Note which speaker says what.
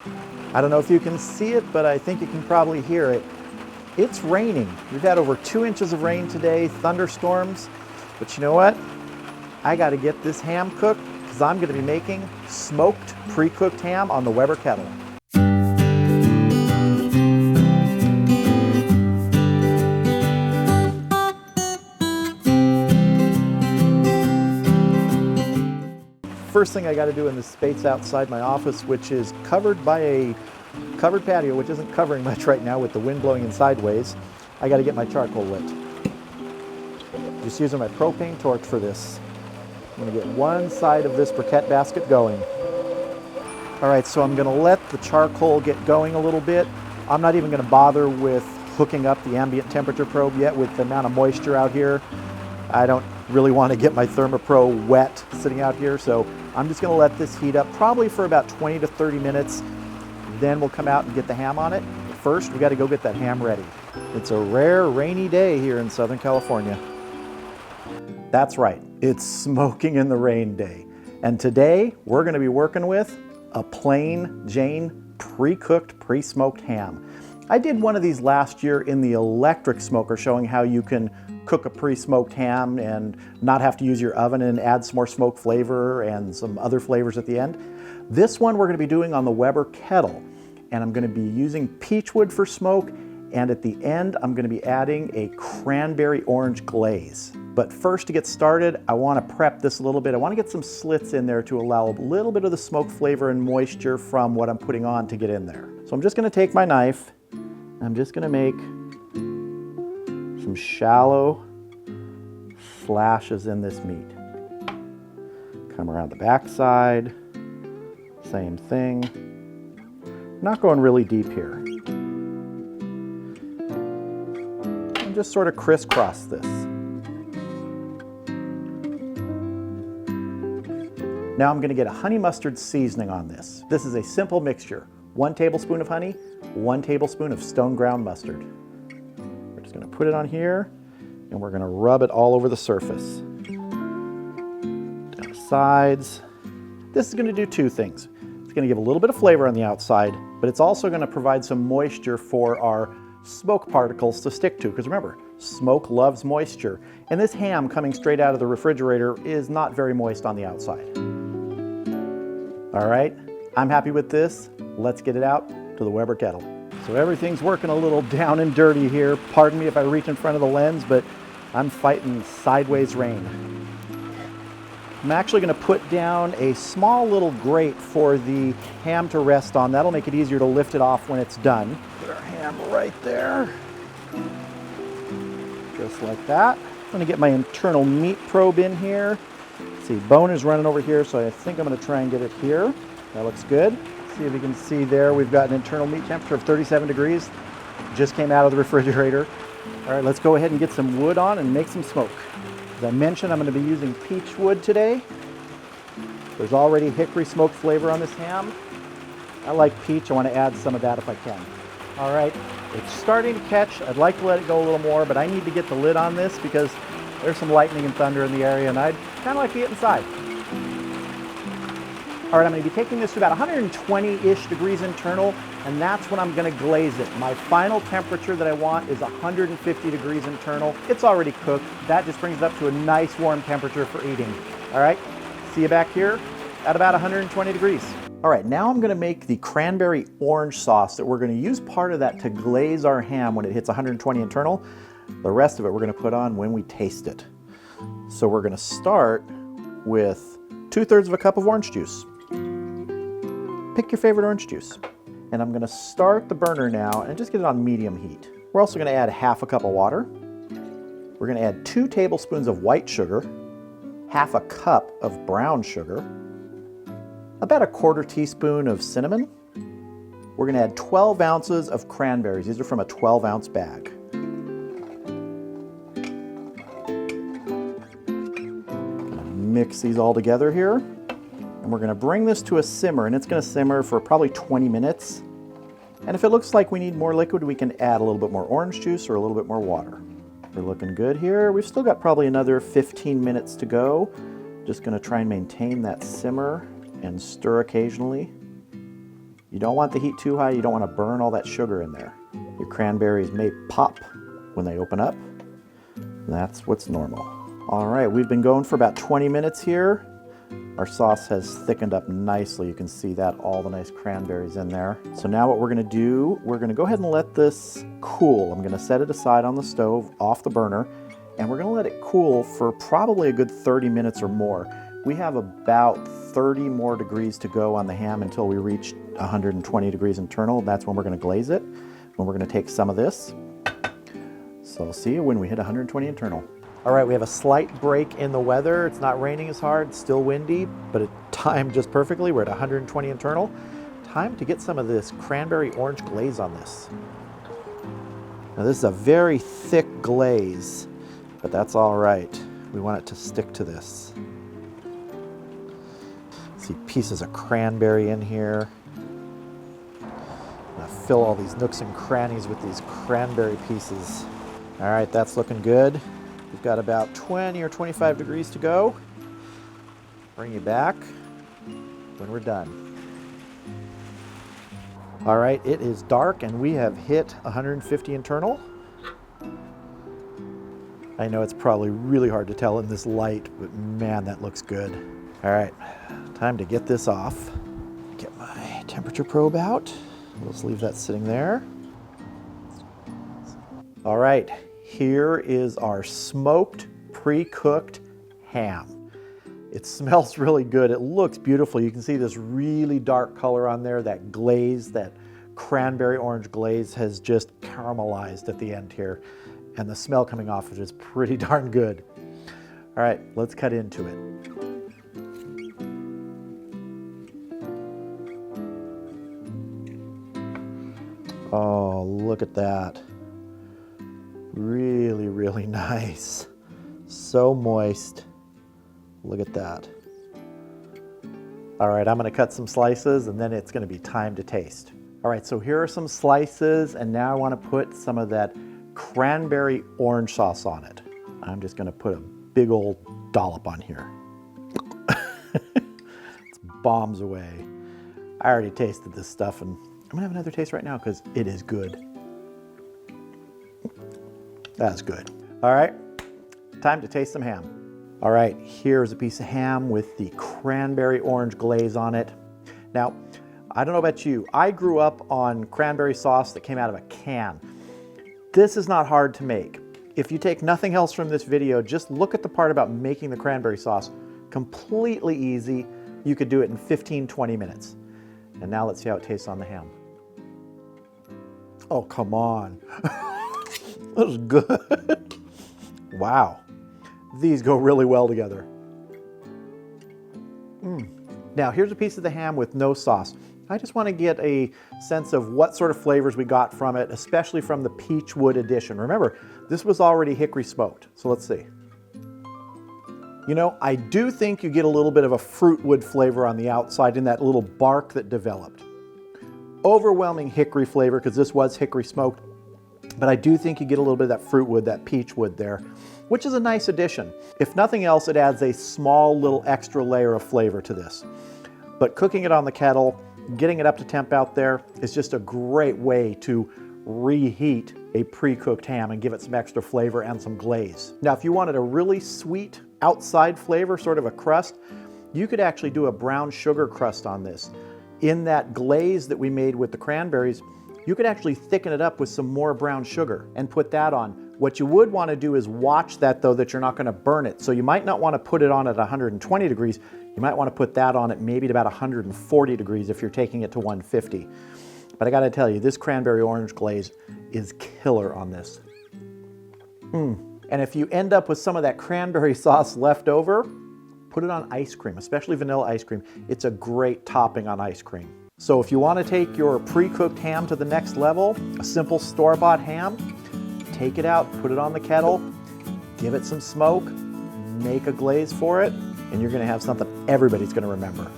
Speaker 1: I don't know if you can see it, but I think you can probably hear it. It's raining. We've had over 2 inches of rain today, thunderstorms. But you know what? I got to get this ham cooked because I'm going to be making smoked pre-cooked ham on the Weber Kettle. First thing I got to do in this space outside my office, which is covered by a covered patio, which isn't covering much right now with the wind blowing in sideways, I got to get my charcoal lit. Just using my propane torch for this. I'm going to get one side of this briquette basket going. All right, so I'm going to let the charcoal get going a little bit. I'm not even going to bother with hooking up the ambient temperature probe yet with the amount of moisture out here. I don't really want to get my ThermoPro wet sitting out here, so I'm just going to let this heat up probably for about 20 to 30 minutes. Then we'll come out and get the ham on it. But first, we got to go get that ham ready. It's a rare rainy day here in Southern California. That's right, it's smoking in the rain day. And today, we're going to be working with a plain Jane pre-cooked, pre-smoked ham. I did one of these last year in the electric smoker showing how you can cook a pre-smoked ham and not have to use your oven and add some more smoke flavor and some other flavors at the end. This one we're going to be doing on the Weber Kettle, and I'm going to be using peach wood for smoke, and at the end I'm going to be adding a cranberry orange glaze. But first, to get started, I want to prep this a little bit. I want to get some slits in there to allow a little bit of the smoke flavor and moisture from what I'm putting on to get in there. So I'm just going to take my knife, I'm just going to make some shallow slashes in this meat. Come around the back side, same thing. Not going really deep here. And just sort of crisscross this. Now I'm going to get a honey mustard seasoning on this. This is a simple mixture. 1 tablespoon of honey, 1 tablespoon of stone ground mustard. We're just going to put it on here, and we're going to rub it all over the surface. Down the sides. This is going to do 2 things. It's going to give a little bit of flavor on the outside, but it's also going to provide some moisture for our smoke particles to stick to, because remember, smoke loves moisture, and this ham coming straight out of the refrigerator is not very moist on the outside. All right, I'm happy with this. Let's get it out to the Weber Kettle. So everything's working a little down and dirty here. Pardon me if I reach in front of the lens, but I'm fighting sideways rain. I'm actually going to put down a small little grate for the ham to rest on. That'll make it easier to lift it off when it's done. Put our ham right there. Just like that. I'm going to get my internal meat probe in here. See, bone is running over here, so I think I'm going to try and get it here. That looks good. See if you can see there, we've got an internal meat temperature of 37 degrees. Just came out of the refrigerator. All right, let's go ahead and get some wood on and make some smoke. As I mentioned, I'm going to be using peach wood today. There's already hickory smoked flavor on this ham. I like peach. I want to add some of that if I can. All right, it's starting to catch. I'd like to let it go a little more, but I need to get the lid on this because there's some lightning and thunder in the area, and I'd kind of like to get inside. All right, I'm going to be taking this to about 120-ish degrees internal, and that's when I'm going to glaze it. My final temperature that I want is 150 degrees internal. It's already cooked. That just brings it up to a nice warm temperature for eating. All right, see you back here at about 120 degrees. All right, now I'm going to make the cranberry orange sauce that we're going to use part of that to glaze our ham when it hits 120 internal. The rest of it we're going to put on when we taste it. So we're going to start with 2/3 of a cup of orange juice. Pick your favorite orange juice. And I'm going to start the burner now and just get it on medium heat. We're also going to add 1/2 cup of water. We're going to add 2 tablespoons of white sugar, 1/2 cup of brown sugar, about 1/4 teaspoon of cinnamon. We're going to add 12 ounces of cranberries. These are from a 12-ounce bag. Mix these all together here, and we're going to bring this to a simmer, and it's going to simmer for probably 20 minutes. And if it looks like we need more liquid, we can add a little bit more orange juice or a little bit more water. We're looking good here. We've still got probably another 15 minutes to go. Just going to try and maintain that simmer and stir occasionally. You don't want the heat too high. You don't want to burn all that sugar in there. Your cranberries may pop when they open up. That's what's normal. All right, we've been going for about 20 minutes here. Our sauce has thickened up nicely. You can see that, all the nice cranberries in there. So now what we're gonna do, we're gonna go ahead and let this cool. I'm gonna set it aside on the stove, off the burner, and we're gonna let it cool for probably a good 30 minutes or more. We have about 30 more degrees to go on the ham until we reach 120 degrees internal. That's when we're gonna glaze it, when we're gonna take some of this. So we'll see you when we hit 120 internal. All right, we have a slight break in the weather. It's not raining as hard, it's still windy, but it timed just perfectly. We're at 120 internal. Time to get some of this cranberry orange glaze on this. Now this is a very thick glaze, but that's all right. We want it to stick to this. See pieces of cranberry in here. I'm gonna fill all these nooks and crannies with these cranberry pieces. All right, that's looking good. We've got about 20 or 25 degrees to go. Bring you back when we're done. All right, it is dark and we have hit 150 internal. I know it's probably really hard to tell in this light, but man, that looks good. All right, time to get this off. Get my temperature probe out. Let's leave that sitting there. All right. Here is our smoked, pre-cooked ham. It smells really good. It looks beautiful. You can see this really dark color on there. That glaze, that cranberry orange glaze has just caramelized at the end here. And the smell coming off of it is pretty darn good. All right, let's cut into it. Oh, look at that. Really, really nice. So moist. Look at that. All right, I'm gonna cut some slices and then it's gonna be time to taste. All right, so here are some slices and now I wanna put some of that cranberry orange sauce on it. I'm just gonna put a big old dollop on here. It's bombs away. I already tasted this stuff and I'm gonna have another taste right now because it is good. That's good. All right, time to taste some ham. All right, here's a piece of ham with the cranberry orange glaze on it. Now, I don't know about you, I grew up on cranberry sauce that came out of a can. This is not hard to make. If you take nothing else from this video, just look at the part about making the cranberry sauce. Completely easy. You could do it in 15, 20 minutes. And now let's see how it tastes on the ham. Oh, come on. That was good. Wow. These go really well together. Now here's a piece of the ham with no sauce. I just want to get a sense of what sort of flavors we got from it, especially from the peach wood edition. Remember, this was already hickory smoked, so let's see. You know, I do think you get a little bit of a fruit wood flavor on the outside in that little bark that developed. Overwhelming hickory flavor because this was hickory smoked, but I do think you get a little bit of that fruit wood, that peach wood there, which is a nice addition. If nothing else, it adds a small little extra layer of flavor to this. But cooking it on the kettle, getting it up to temp out there is just a great way to reheat a pre-cooked ham and give it some extra flavor and some glaze. Now, if you wanted a really sweet outside flavor, sort of a crust, you could actually do a brown sugar crust on this. In that glaze that we made with the cranberries, you could actually thicken it up with some more brown sugar and put that on. What you would want to do is watch that though, that you're not going to burn it. So you might not want to put it on at 120 degrees. You might want to put that on at maybe at about 140 degrees if you're taking it to 150. But I got to tell you, this cranberry orange glaze is killer on this. And if you end up with some of that cranberry sauce left over, put it on ice cream, especially vanilla ice cream. It's a great topping on ice cream. So if you want to take your pre-cooked ham to the next level, a simple store-bought ham, take it out, put it on the kettle, give it some smoke, make a glaze for it, and you're going to have something everybody's going to remember.